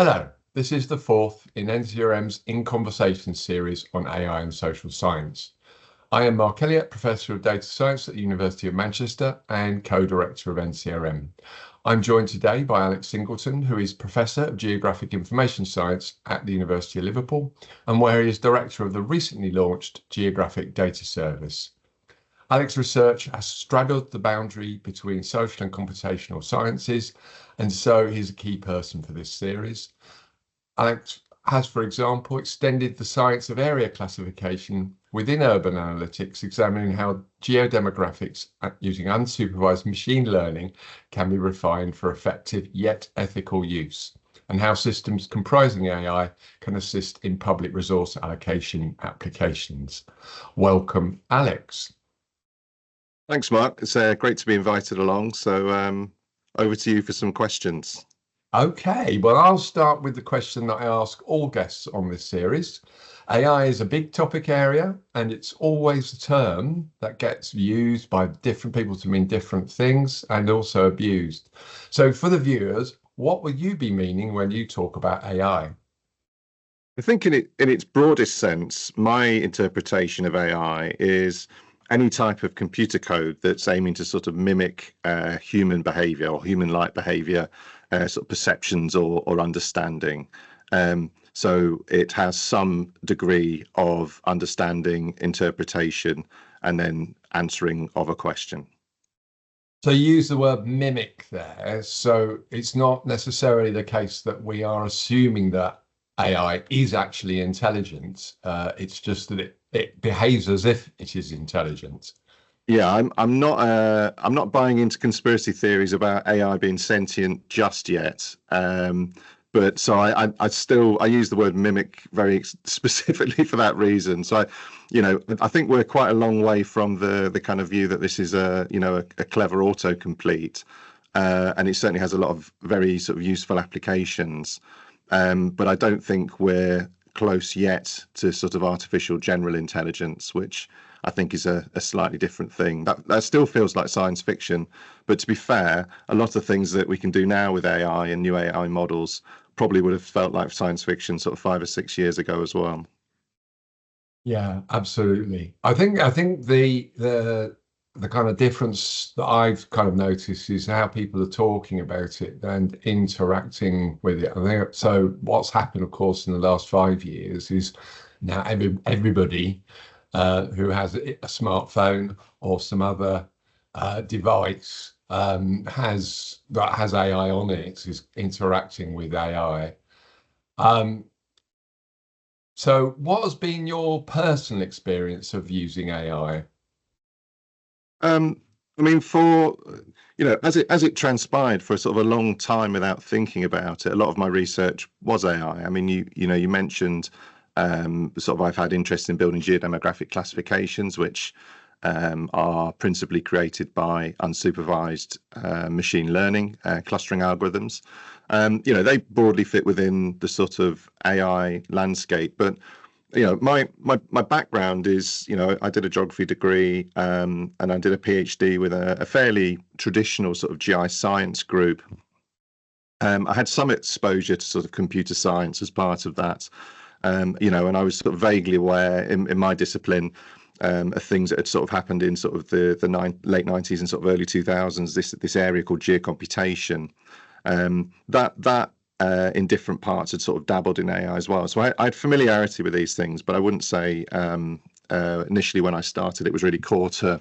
Hello, this is the fourth in NCRM's In Conversations series on AI and social science. I am Mark Elliot, Professor of Data Science at the University of Manchester and Co-Director of NCRM. I'm joined today by Alex Singleton, who is Professor of Geographic Information Science at the University of Liverpool, and where he is Director of the recently launched Geographic Data Service. Alex's research has straddled the boundary between social and computational sciences, and so he's a key person for this series. Alex has, for example, extended the science of area classification within urban analytics, examining how geodemographics using unsupervised machine learning can be refined for effective yet ethical use, and how systems comprising AI can assist in public resource allocation applications. Welcome, Alex. Thanks, Mark. It's great to be invited along. So over to you for some questions. Okay, well, I'll start with the question that I ask all guests on this series. AI is a big topic area, and it's always a term that gets used by different people to mean different things and also abused. So for the viewers, what will you be meaning when you talk about AI? I think in its broadest sense, my interpretation of AI is any type of computer code that's aiming to sort of mimic human behavior or human-like behavior, sort of perceptions or understanding. So it has some degree of understanding, interpretation, and then answering of a question. So you use the word mimic there. So it's not necessarily the case that we are assuming that AI is actually intelligent. It's just that it behaves as if it is intelligent. Yeah, I'm not buying into conspiracy theories about AI being sentient just yet. But so I use the word mimic very specifically for that reason. So I think we're quite a long way from the kind of view that this is a clever autocomplete, and it certainly has a lot of very sort of useful applications. But I don't think we're close yet to sort of artificial general intelligence, which I think is a slightly different thing. That still feels like science fiction. But to be fair, a lot of things that we can do now with AI and new AI models probably would have felt like science fiction sort of 5 or 6 years ago as well. Yeah, absolutely. I think the kind of difference that I've kind of noticed is how people are talking about it and interacting with it. I think so. What's happened, of course, in the last 5 years is now everybody who has a smartphone or some other device has AI on it, is interacting with AI. So what has been your personal experience of using AI? I mean, as it transpired for sort of a long time without thinking about it, a lot of my research was AI. I mean, you mentioned sort of I've had interest in building geodemographic classifications, which are principally created by unsupervised machine learning clustering algorithms. They broadly fit within the sort of AI landscape, but my background is, I did a geography degree and I did a PhD with a fairly traditional sort of GI science group. I had some exposure to sort of computer science as part of that, and I was sort of vaguely aware in my discipline of things that had sort of happened in sort of the late 90s and sort of early 2000s. This area called geocomputation, that in different parts had sort of dabbled in AI as well. So I had familiarity with these things, but I wouldn't say initially when I started it was really core to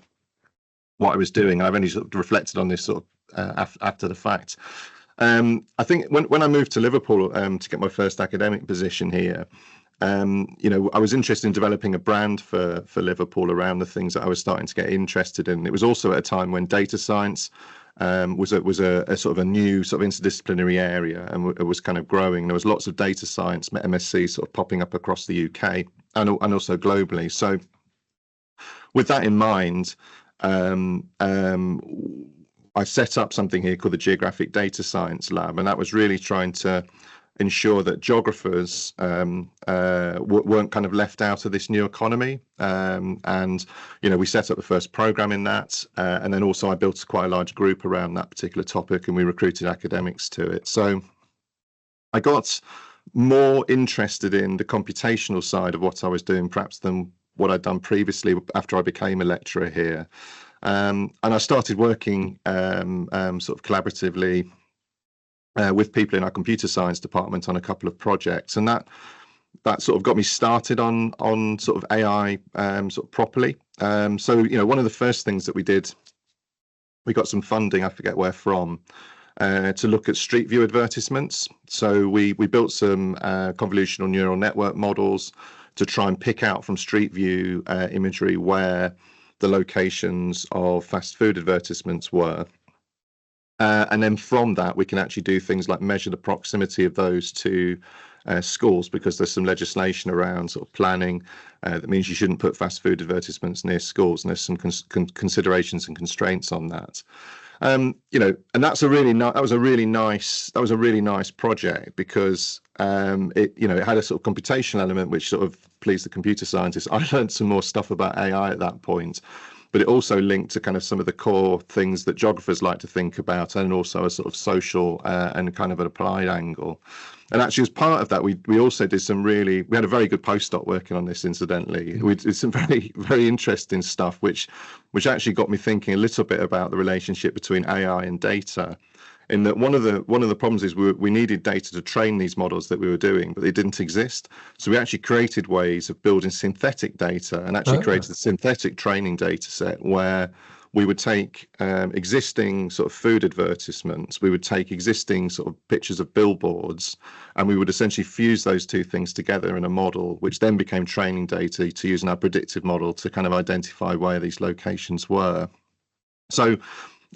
what I was doing. I've only sort of reflected on this sort of after the fact. I think when I moved to Liverpool to get my first academic position here, I was interested in developing a brand for Liverpool around the things that I was starting to get interested in. It was also at a time when data science was a sort of a new sort of interdisciplinary area, and it was kind of growing. There was lots of data science MSc sort of popping up across the UK and also globally. So with that in mind, I set up something here called the Geographic Data Science Lab, and that was really trying to ensure that geographers weren't kind of left out of this new economy. And we set up the first program in that, and then also I built quite a large group around that particular topic, and we recruited academics to it. So I got more interested in the computational side of what I was doing, perhaps than what I'd done previously after I became a lecturer here. And I started working sort of collaboratively with people in our computer science department on a couple of projects, and that sort of got me started on sort of AI sort of properly. So one of the first things that we did, we got some funding, I forget where from, to look at street view advertisements. So we built some convolutional neural network models to try and pick out from street view imagery where the locations of fast food advertisements were. And then from that, we can actually do things like measure the proximity of those to schools, because there's some legislation around sort of planning that means you shouldn't put fast food advertisements near schools, and there's some considerations and constraints on that. And that's a really nice project, because it had a sort of computational element which sort of pleased the computer scientists. I learned some more stuff about AI at that point, but it also linked to kind of some of the core things that geographers like to think about, and also a sort of social and kind of an applied angle. And actually, as part of that, we also did we had a very good postdoc working on this, incidentally. We did some very, very interesting stuff, which actually got me thinking a little bit about the relationship between AI and data. In that one of the problems is we needed data to train these models that we were doing, but they didn't exist. So we actually created ways of building synthetic data, and actually created a synthetic training data set where we would take existing sort of food advertisements, we would take existing sort of pictures of billboards, and we would essentially fuse those two things together in a model, which then became training data to use in our predictive model to kind of identify where these locations were. So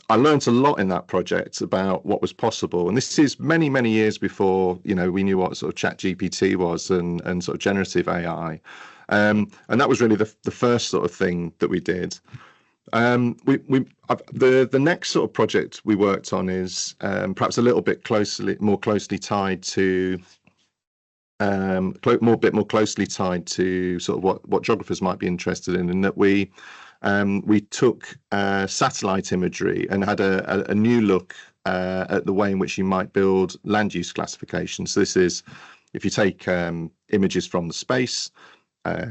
I learned a lot in that project about what was possible, and this is many, many years before we knew what sort of ChatGPT was and sort of generative AI, and that was really the first sort of thing that we did. The next sort of project we worked on is perhaps a little bit more closely tied to more closely tied to sort of what geographers might be interested in that we took satellite imagery and had a new look at the way in which you might build land use classifications. So this is, if you take images from the space,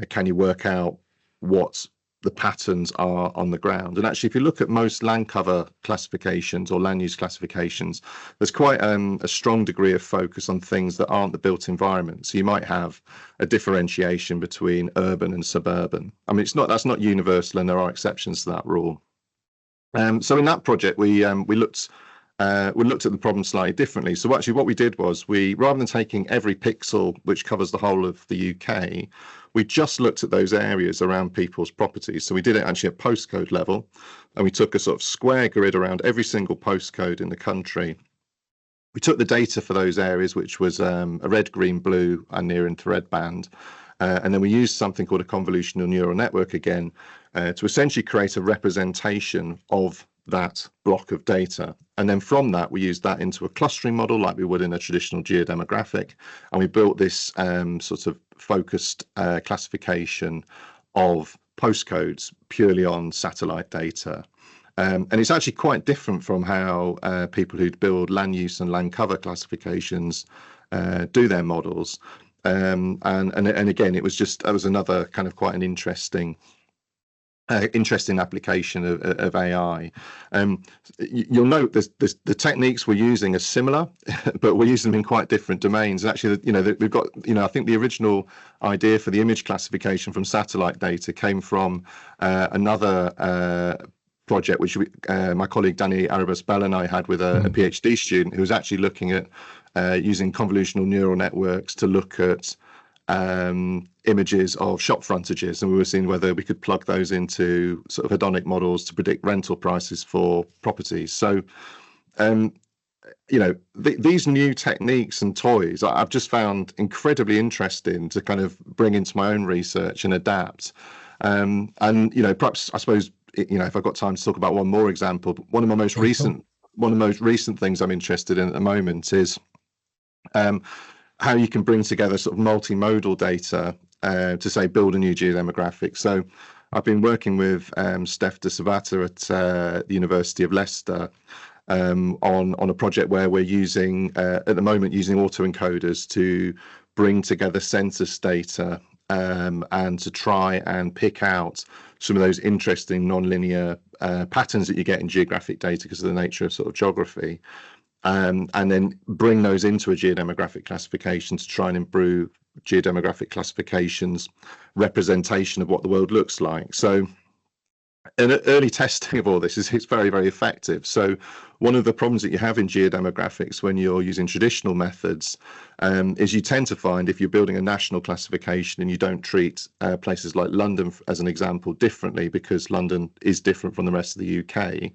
can you work out what the patterns are on the ground? And actually, if you look at most land cover classifications or land use classifications, there's quite a strong degree of focus on things that aren't the built environment. So you might have a differentiation between urban and suburban. I mean, that's not universal, and there are exceptions to that rule. So in that project, we looked at the problem slightly differently. So actually what we did was rather than taking every pixel which covers the whole of the UK, we just looked at those areas around people's properties. So we did it actually at postcode level, and we took a sort of square grid around every single postcode in the country. We took the data for those areas, which was a red, green, blue, and near infrared band. And then we used something called a convolutional neural network again to essentially create a representation of that block of data. And then from that, we used that into a clustering model like we would in a traditional geodemographic. And we built this sort of focused classification of postcodes purely on satellite data. And it's actually quite different from how people who build land use and land cover classifications do their models. And again, that was another kind of quite an interesting application of AI. You'll note the techniques we're using are similar, but we're using them in quite different domains. Actually, we've got, I think the original idea for the image classification from satellite data came from another project which my colleague Danny Arabas-Bell and I had with a PhD student who was actually looking at using convolutional neural networks to look at images of shop frontages, and we were seeing whether we could plug those into sort of hedonic models to predict rental prices for properties. So these new techniques and toys I've just found incredibly interesting to kind of bring into my own research and adapt. And perhaps, I suppose, if I've got time to talk about one more example, one of the most recent things I'm interested in at the moment is how you can bring together sort of multimodal data to say build a new geodemographic. So I've been working with Steph de Savata at the University of Leicester, on a project where we're using at the moment using autoencoders to bring together census data and to try and pick out some of those interesting nonlinear patterns that you get in geographic data because of the nature of sort of geography, and then bring those into a geodemographic classification to try and improve geodemographic classification's representation of what the world looks like. So an early testing of all this is very, very effective. So one of the problems that you have in geodemographics when you're using traditional methods is you tend to find if you're building a national classification and you don't treat places like London, as an example, differently because London is different from the rest of the UK,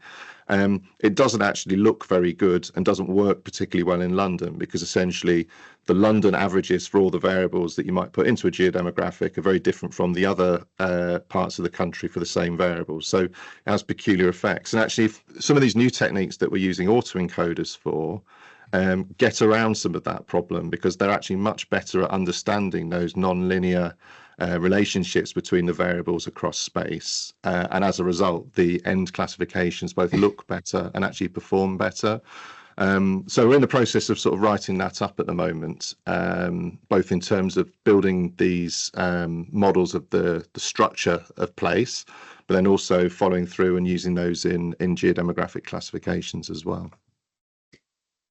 it doesn't actually look very good and doesn't work particularly well in London because essentially the London averages for all the variables that you might put into a geodemographic are very different from the other parts of the country for the same variables. So it has peculiar effects. And actually, some of these new techniques that we're using autoencoders for get around some of that problem because they're actually much better at understanding those non-linear relationships between the variables across space. And as a result, the end classifications both look better and actually perform better. So we're in the process of sort of writing that up at the moment, both in terms of building these models of the structure of place, but then also following through and using those in geodemographic classifications as well.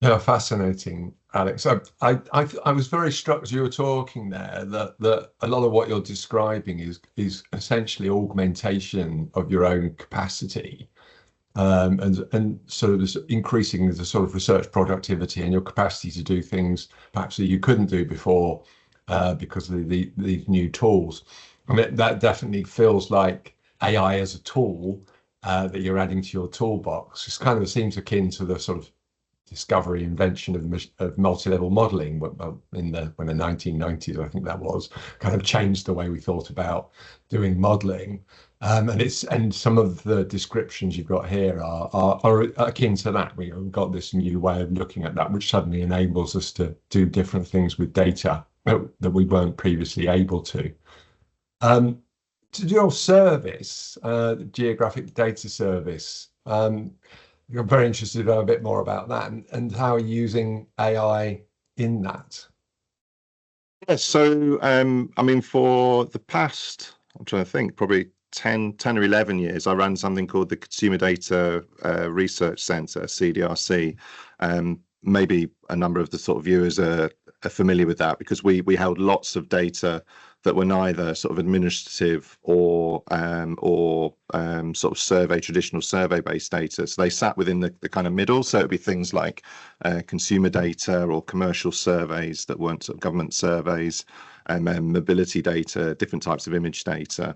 Yeah, fascinating, Alex. I was very struck as you were talking there that a lot of what you're describing is essentially augmentation of your own capacity. And sort of increasing the sort of research productivity and your capacity to do things perhaps that you couldn't do before because of these new tools. I mean, that definitely feels like AI as a tool that you're adding to your toolbox. It kind of seems akin to the sort of discovery, invention of multi-level modeling when the 1990s, I think that was, kind of changed the way we thought about doing modeling. And some of the descriptions you've got here are akin to that. We've got this new way of looking at that, which suddenly enables us to do different things with data that we weren't previously able to. To your service, the Geographic Data Service, I'm very interested to know a bit more about that and how you're using AI in that. Yeah, so I mean, for the past, I'm trying to think, probably 10 or 11 years, I ran something called the Consumer Data Research Centre, CDRC. Maybe a number of the sort of viewers are familiar with that because we held lots of data that were neither sort of administrative or sort of traditional survey-based data. So they sat within the kind of middle. So it'd be things like consumer data or commercial surveys that weren't sort of government surveys, and then mobility data, different types of image data.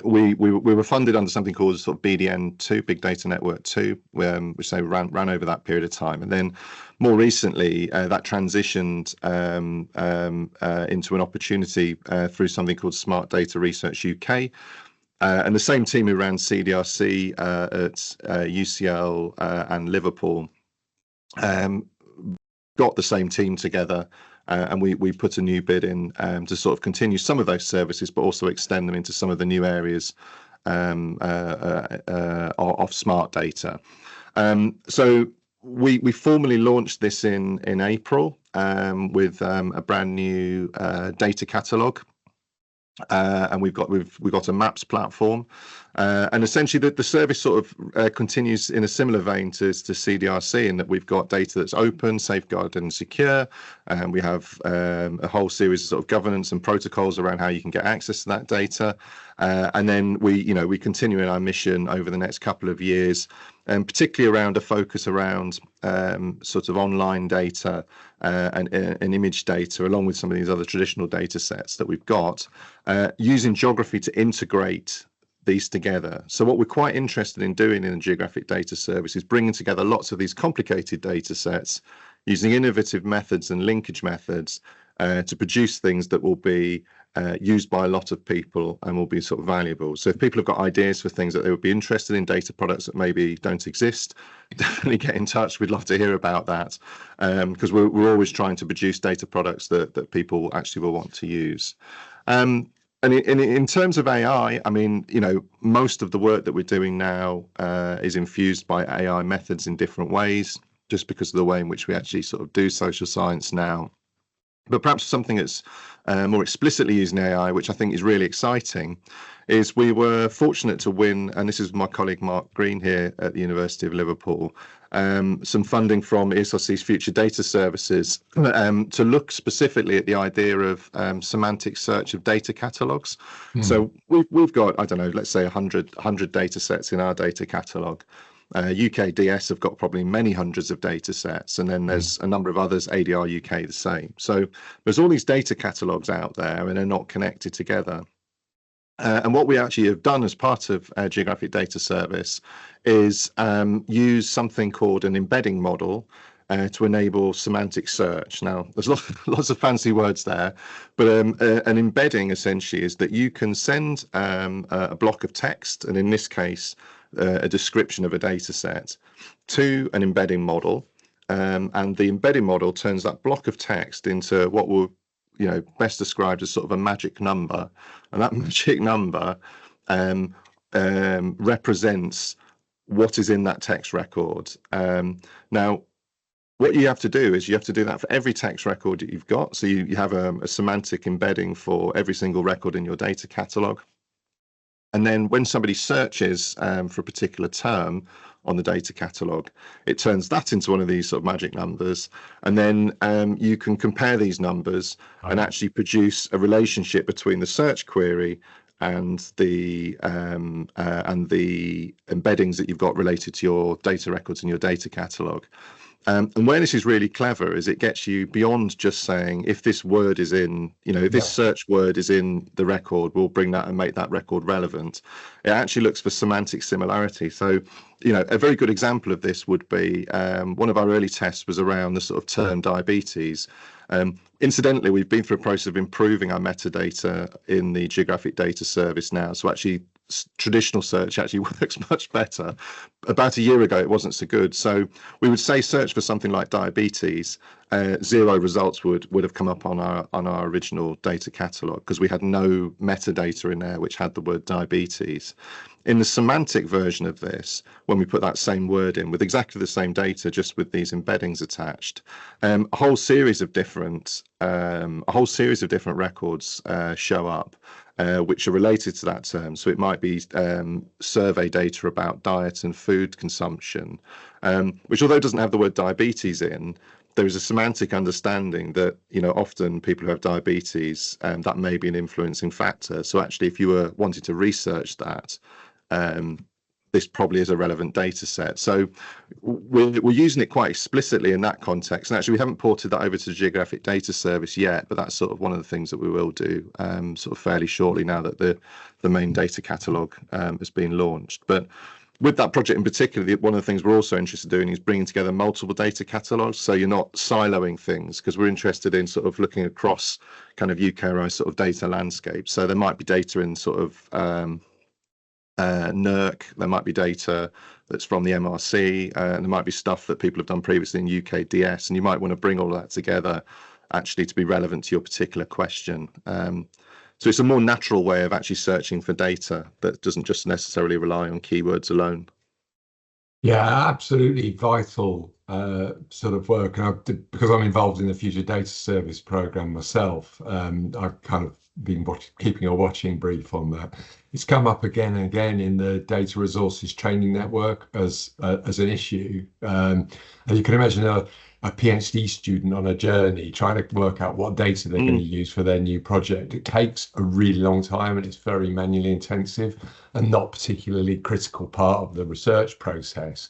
We were funded under something called sort of BDN2, Big Data Network 2, which they ran over that period of time. And then more recently, that transitioned into an opportunity through something called Smart Data Research UK. And the same team who ran CDRC at UCL and Liverpool got the same team together. And we put a new bid in to sort of continue some of those services, but also extend them into some of the new areas of smart data. So we formally launched this in April with a brand new data catalog. And we've got a maps platform, and essentially the service sort of continues in a similar vein to CDRC in that we've got data that's open, safeguarded, and secure, and we have a whole series of sort of governance and protocols around how you can get access to that data, and then we continue in our mission over the next couple of years, and particularly around a focus around sort of online data and image data, along with some of these other traditional data sets that we've got, using geography to integrate these together. So what we're quite interested in doing in the Geographic Data Service is bringing together lots of these complicated data sets using innovative methods and linkage methods to produce things that will be used by a lot of people and will be sort of valuable. So if people have got ideas for things that they would be interested in, data products that maybe don't exist, definitely get in touch. We'd love to hear about that because we're always trying to produce data products that people actually will want to use. And in terms of AI, I mean, most of the work that we're doing now is infused by AI methods in different ways, just because of the way in which we actually sort of do social science now. But perhaps something that's more explicitly using AI, which I think is really exciting, is we were fortunate to win, and this is my colleague Mark Green here at the University of Liverpool, some funding from ESRC's Future Data Services to look specifically at the idea of semantic search of data catalogues. So we've got, I don't know, let's say 100 data sets in our data catalogue. UKDS have got probably many hundreds of data sets, and then there's a number of others, ADR UK the same. So there's all these data catalogues out there, and they're not connected together. And what we actually have done as part of Geographic Data Service is use something called an embedding model to enable semantic search. Now, there's lots of fancy words there, but an embedding essentially is that you can send a block of text, and in this case, a description of a data set, to an embedding model, and the embedding model turns that block of text into what will best described as sort of a magic number, and that magic number represents what is in that text record. Now, what you have to do is you have to do that for every text record that you've got. So you have a semantic embedding for every single record in your data catalog. And then when somebody searches for a particular term on the data catalog, it turns that into one of these sort of magic numbers. And then you can compare these numbers and actually produce a relationship between the search query and the embeddings that you've got related to your data records in your data catalog. And where this is really clever is it gets you beyond just saying, if this word is in, if this search word is in the record, we'll bring that and make that record relevant. It actually looks for semantic similarity. So, a very good example of this would be one of our early tests was around the sort of term diabetes. Incidentally, we've been through a process of improving our metadata in the Geographic Data Service now. So actually, traditional search actually works much better. About a year ago, it wasn't so good. So we would say search for something like diabetes, 0 results would have come up on our original data catalog because we had no metadata in there which had the word diabetes. In the semantic version of this, when we put that same word in with exactly the same data, just with these embeddings attached, a whole series of different records show up, which are related to that term. So it might be survey data about diet and food consumption, which, although it doesn't have the word diabetes in, there is a semantic understanding that often people who have diabetes, that may be an influencing factor. So actually, if you were wanting to research that, this probably is a relevant data set. So we're using it quite explicitly in that context. And actually, we haven't ported that over to the Geographic Data Service yet, but that's sort of one of the things that we will do sort of fairly shortly now that the main data catalogue has been launched. But with that project in particular, one of the things we're also interested in doing is bringing together multiple data catalogues. So you're not siloing things, because we're interested in sort of looking across kind of UKRI sort of data landscape. So there might be data in sort of NERC, there might be data that's from the MRC, and there might be stuff that people have done previously in UKDS, and you might want to bring all that together actually to be relevant to your particular question. So it's a more natural way of actually searching for data that doesn't just necessarily rely on keywords alone. Yeah, absolutely vital sort of work. And because I'm involved in the Future Data Service program myself, I've kind of been keeping a watching brief on that. It's come up again and again in the Data Resources Training Network as an issue. And you can imagine a PhD student on a journey trying to work out what data they're going to use for their new project. It takes a really long time, and it's very manually intensive and not particularly critical part of the research process.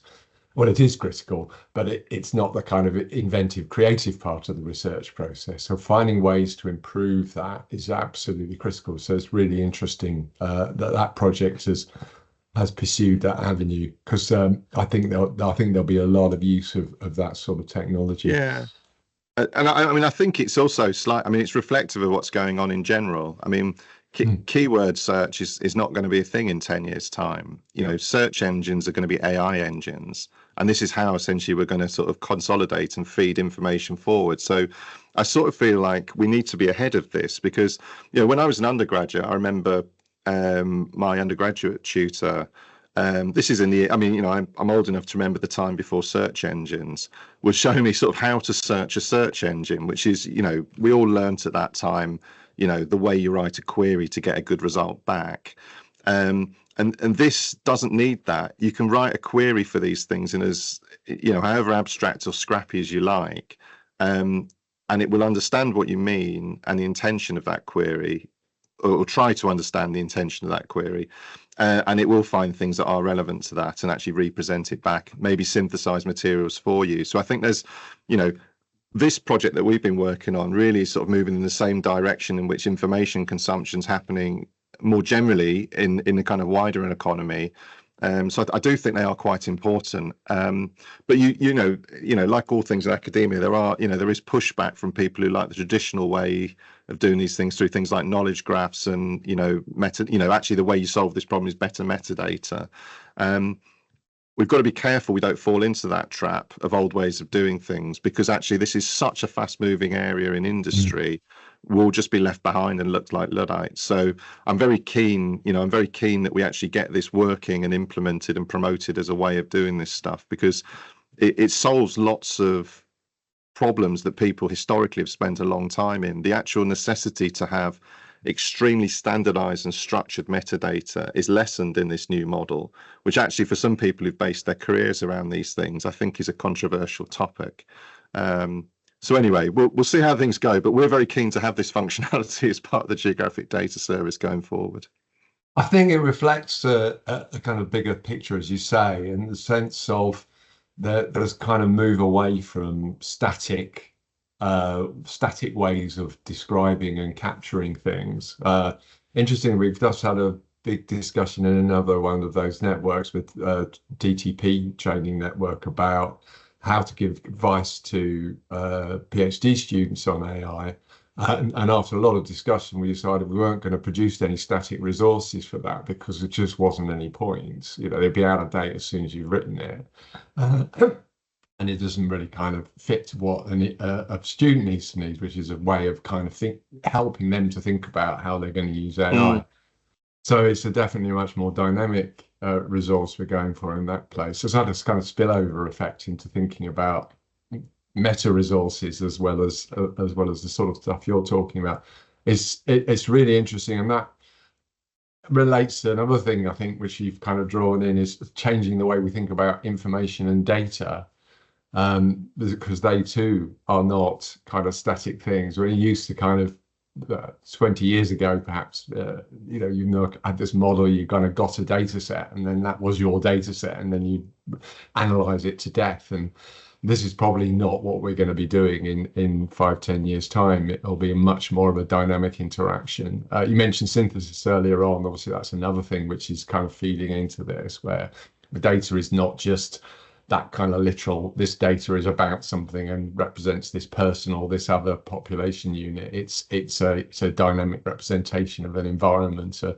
Well, it is critical, but it's not the kind of inventive, creative part of the research process. So finding ways to improve that is absolutely critical. So it's really interesting that project has pursued that avenue, because I think there'll be a lot of use of that sort of technology. Yeah. And I mean, I think it's also it's reflective of what's going on in general. I mean, Keyword search is not going to be a thing in 10 years' time. You know, search engines are going to be AI engines. And this is how essentially we're going to sort of consolidate and feed information forward. So I sort of feel like we need to be ahead of this because, you know, when I was an undergraduate, I remember my undergraduate tutor, this is in the, I mean, you know, I'm old enough to remember the time before search engines, was showing me sort of how to search a search engine, which is, you know, we all learnt at that time, you know, the way you write a query to get a good result back. And this doesn't need that. You can write a query for these things in as, you know, however abstract or scrappy as you like, and it will understand what you mean and the intention of that query, or try to understand the intention of that query, and it will find things that are relevant to that and actually represent it back, maybe synthesize materials for you. So I think there's, you know, this project that we've been working on really sort of moving in the same direction in which information consumption is happening more generally in the kind of wider economy. So I do think they are quite important. But you know, like all things in academia, there is pushback from people who like the traditional way of doing these things through things like knowledge graphs and, you know, actually the way you solve this problem is better metadata. We've got to be careful we don't fall into that trap of old ways of doing things, because actually this is such a fast moving area in industry. We'll just be left behind and look like Luddites. So I'm very keen, that we actually get this working and implemented and promoted as a way of doing this stuff, because it solves lots of problems that people historically have spent a long time in. The actual necessity to have extremely standardized and structured metadata is lessened in this new model, which actually for some people who've based their careers around these things, I think is a controversial topic. So anyway, we'll see how things go, but we're very keen to have this functionality as part of the Geographic Data Service going forward. I think it reflects a kind of bigger picture, as you say, in the sense of there's kind of move away from static ways of describing and capturing things. Interestingly, we've just had a big discussion in another one of those networks with DTP training network about how to give advice to PhD students on AI. And after a lot of discussion, we decided we weren't going to produce any static resources for that because there just wasn't any point. You know, they'd be out of date as soon as you've written it. And it doesn't really kind of fit what a student needs to need, which is a way of kind of helping them to think about how they're going to use AI. So it's definitely a much more dynamic resource we're going for in that place. So it's had this kind of spillover effect into thinking about meta resources as well as the sort of stuff you're talking about. It's really interesting, and that relates to another thing I think which you've kind of drawn in is changing the way we think about information and data. Because they too are not kind of static things. We're used to kind of 20 years ago, perhaps, you had this model, you kind of got a data set, and then that was your data set, and then you analyze it to death. And this is probably not what we're going to be doing in 5-10 years time. It'll be much more of a dynamic interaction. You mentioned synthesis earlier on. Obviously, that's another thing which is kind of feeding into this, where the data is not just that kind of literal, this data is about something and represents this person or this other population unit. It's a dynamic representation of an environment. So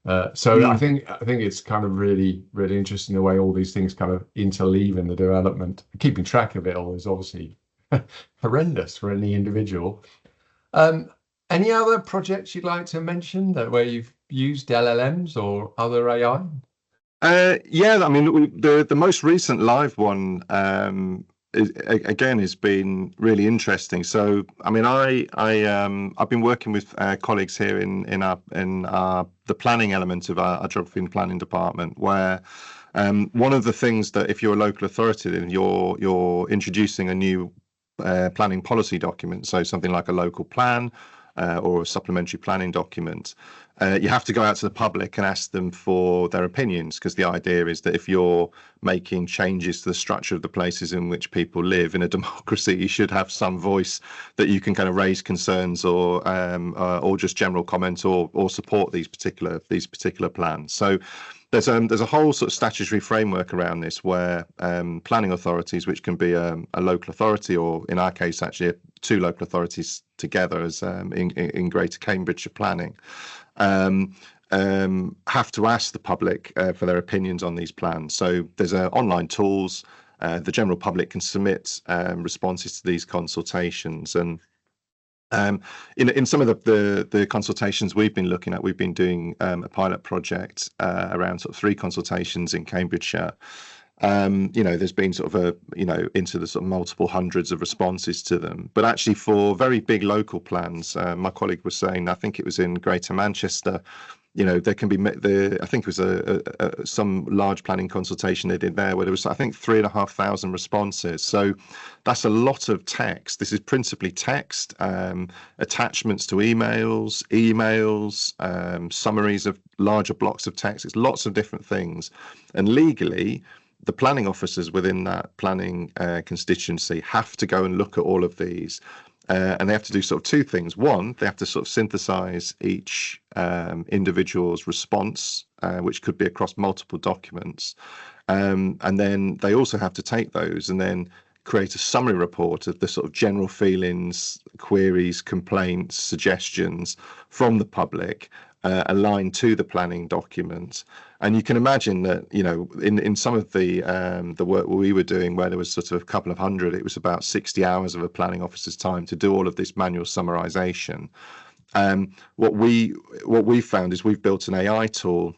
I think it's kind of really, really interesting the way all these things kind of interleave in the development. Keeping track of it all is obviously horrendous for any individual. Any other projects you'd like to mention where you've used LLMs or other AI? Yeah, I mean, the most recent live one has been really interesting. So, I mean, I've been working with colleagues here in the planning element of our geography and planning department, where one of the things that if you're a local authority, then you're introducing a new planning policy document, so something like a local plan or a supplementary planning document. You have to go out to the public and ask them for their opinions, because the idea is that if you're making changes to the structure of the places in which people live in a democracy, you should have some voice that you can kind of raise concerns or just general comment or support these particular plans. So there's a whole sort of statutory framework around this where planning authorities, which can be a local authority, or in our case actually two local authorities together as in Greater Cambridgeshire Planning, have to ask the public for their opinions on these plans. So there's online tools. The general public can submit responses to these consultations, and in some of the consultations we've been looking at, we've been doing a pilot project around sort of 3 consultations in Cambridgeshire. There's been sort of into the sort of multiple hundreds of responses to them. But actually for very big local plans, my colleague was saying, I think it was in Greater Manchester, there can be I think it was some large planning consultation they did there where there was, I think, 3,500 responses. So that's a lot of text. This is principally text, attachments to emails, summaries of larger blocks of text. It's lots of different things. And legally, the planning officers within that planning constituency have to go and look at all of these. And they have to do sort of 2 things. One, they have to sort of synthesize each individual's response, which could be across multiple documents. And then they also have to take those and then create a summary report of the sort of general feelings, queries, complaints, suggestions from the public, aligned to the planning document. And you can imagine that, in some of the work we were doing, where there was sort of a couple of hundred, it was about 60 hours of a planning officer's time to do all of this manual summarization. What we found is we've built an AI tool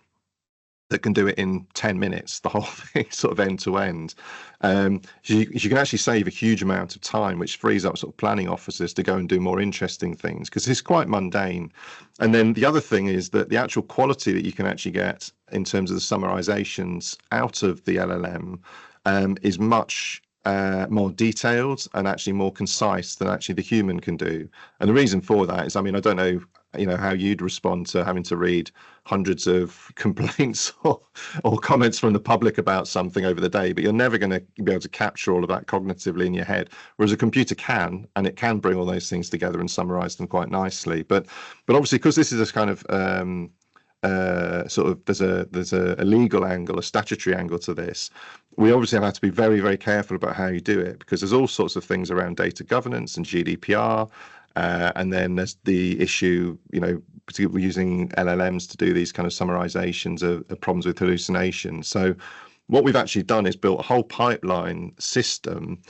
that can do it in 10 minutes, the whole thing, sort of end to end. So you can actually save a huge amount of time, which frees up sort of planning officers to go and do more interesting things, because it's quite mundane. And then the other thing is that the actual quality that you can actually get in terms of the summarizations out of the LLM is much more detailed and actually more concise than actually the human can do. And the reason for that is, I mean, I don't know, how you'd respond to having to read hundreds of complaints or comments from the public about something over the day, but you're never going to be able to capture all of that cognitively in your head, whereas a computer can, and it can bring all those things together and summarize them quite nicely. But obviously, because this is a kind of sort of there's a legal angle, a statutory angle to this, we obviously have to be very, very careful about how you do it, because there's all sorts of things around data governance and GDPR. And then there's the issue, particularly using LLMs to do these kind of summarizations of problems with hallucination. So what we've actually done is built a whole pipeline system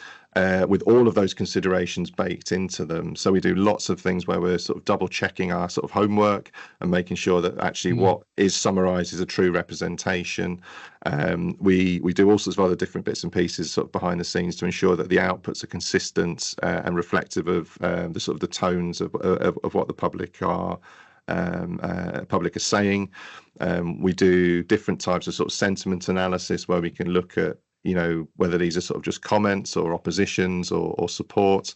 with all of those considerations baked into them. So we do lots of things where we're sort of double checking our sort of homework and making sure that actually what is summarized is a true representation. We do all sorts of other different bits and pieces sort of behind the scenes to ensure that the outputs are consistent and reflective of the sort of the tones of what the public are saying. We do different types of sort of sentiment analysis where we can look at whether these are sort of just comments or oppositions or support,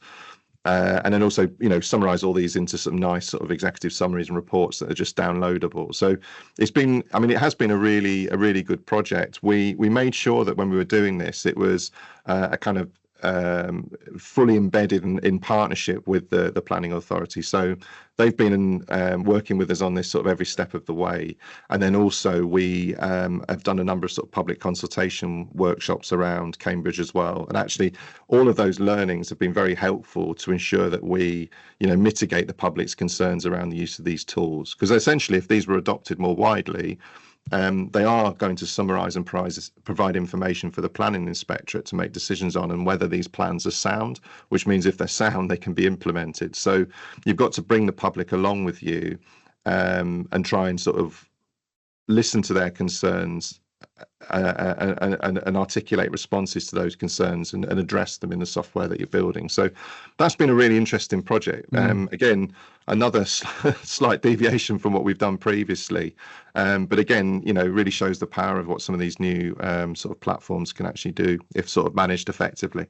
and then also summarize all these into some nice sort of executive summaries and reports that are just downloadable. So it has been a really good project. We made sure that when we were doing this, it was a kind of fully embedded in partnership with the planning authority. So they've been working with us on this sort of every step of the way. And then also we have done a number of sort of public consultation workshops around Cambridge as well. And actually all of those learnings have been very helpful to ensure that we mitigate the public's concerns around the use of these tools. Because essentially, if these were adopted more widely, they are going to summarise and provide information for the planning inspectorate to make decisions on, and whether these plans are sound, which means if they're sound, they can be implemented. So you've got to bring the public along with you and try and sort of listen to their concerns and articulate responses to those concerns and address them in the software that you're building. So that's been a really interesting project. Again, another slight deviation from what we've done previously, but again, really shows the power of what some of these new sort of platforms can actually do if sort of managed effectively.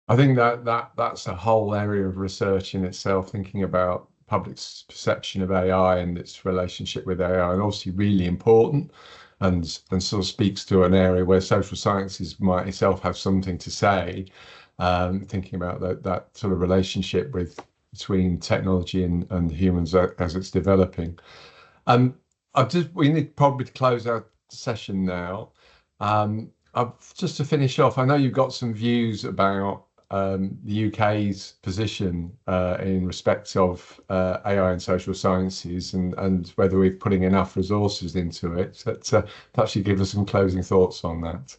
I think that's a whole area of research in itself, thinking about public's perception of AI and its relationship with AI, and obviously really important. And sort of speaks to an area where social sciences might itself have something to say, thinking about that sort of relationship between technology and humans as it's developing. We need probably to close our session now. Just to finish off, I know you've got some views about the UK's position in respect of AI and social sciences, and whether we're putting enough resources into it. But perhaps you give us some closing thoughts on that.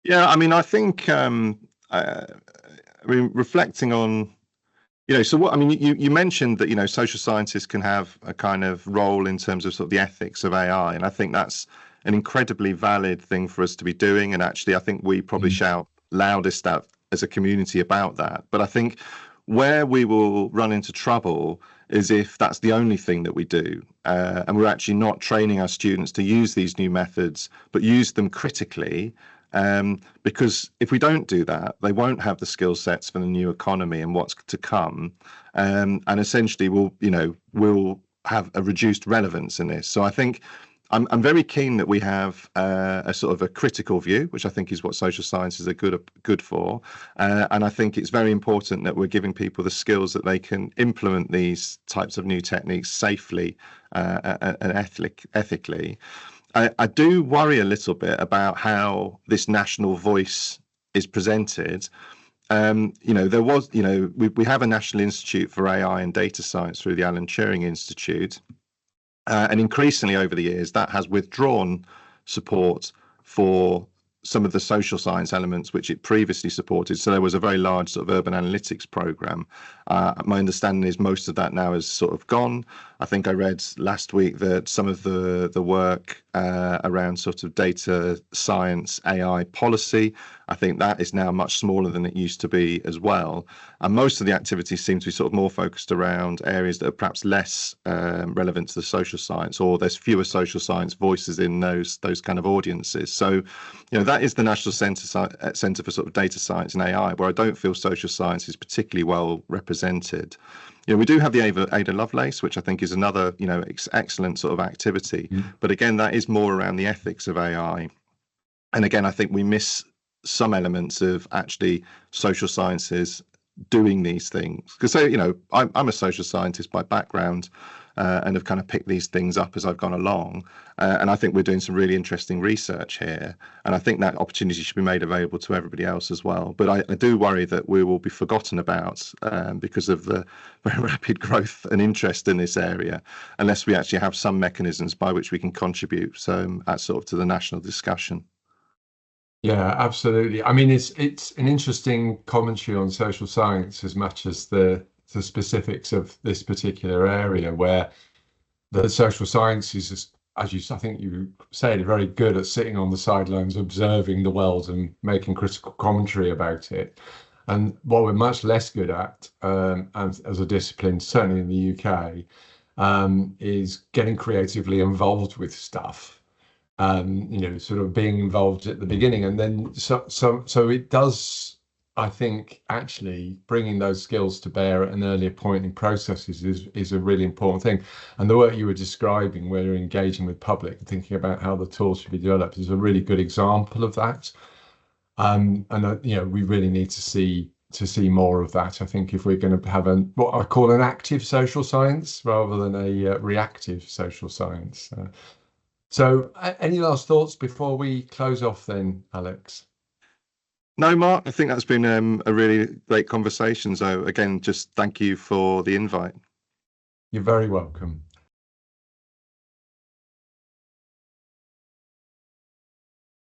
Yeah, I mean, I think, reflecting on, so what, I mean, you mentioned that, social scientists can have a kind of role in terms of sort of the ethics of AI. And I think that's an incredibly valid thing for us to be doing. And actually, I think we probably shout loudest out as a community about that. But I think where we will run into trouble is if that's the only thing that we do, and we're actually not training our students to use these new methods, but use them critically. Because if we don't do that, they won't have the skill sets for the new economy and what's to come, and essentially we'll have a reduced relevance in this. So I think I'm very keen that we have a sort of a critical view, which I think is what social sciences are good for, and I think it's very important that we're giving people the skills that they can implement these types of new techniques safely and ethically. I do worry a little bit about how this national voice is presented. We have a National Institute for AI and Data Science through the Alan Turing Institute. And increasingly over the years, that has withdrawn support for some of the social science elements which it previously supported. So there was a very large sort of urban analytics program. My understanding is most of that now is sort of gone. I think I read last week that some of the work around sort of data science, AI policy, I think that is now much smaller than it used to be as well. And most of the activities seem to be sort of more focused around areas that are perhaps less relevant to the social science, or there's fewer social science voices in those kind of audiences. So, that is the National Centre for sort of Data Science and AI, where I don't feel social science is particularly well represented. We do have the Ada Lovelace, which I think is another, excellent sort of activity. But again, that is more around the ethics of AI. And again, I think we miss some elements of actually social sciences doing these things. Because, I'm a social scientist by background, and have kind of picked these things up as I've gone along. And I think we're doing some really interesting research here. And I think that opportunity should be made available to everybody else as well. But I do worry that we will be forgotten about because of the very rapid growth and interest in this area, unless we actually have some mechanisms by which we can contribute to the national discussion. Yeah, absolutely. I mean, it's an interesting commentary on social science as much as the specifics of this particular area, where the social sciences, I think you said, are very good at sitting on the sidelines, observing the world and making critical commentary about it. And what we're much less good at as a discipline, certainly in the UK, is getting creatively involved with stuff. Sort of being involved at the beginning, and then so it does. I think actually bringing those skills to bear at an earlier point in processes is a really important thing. And the work you were describing, where you're engaging with public and thinking about how the tools should be developed, is a really good example of that. We really need to see more of that. I think if we're going to have what I call an active social science rather than a reactive social science. So any last thoughts before we close off then, Alex? No, Mark, I think that's been a really great conversation. So again, just thank you for the invite. You're very welcome.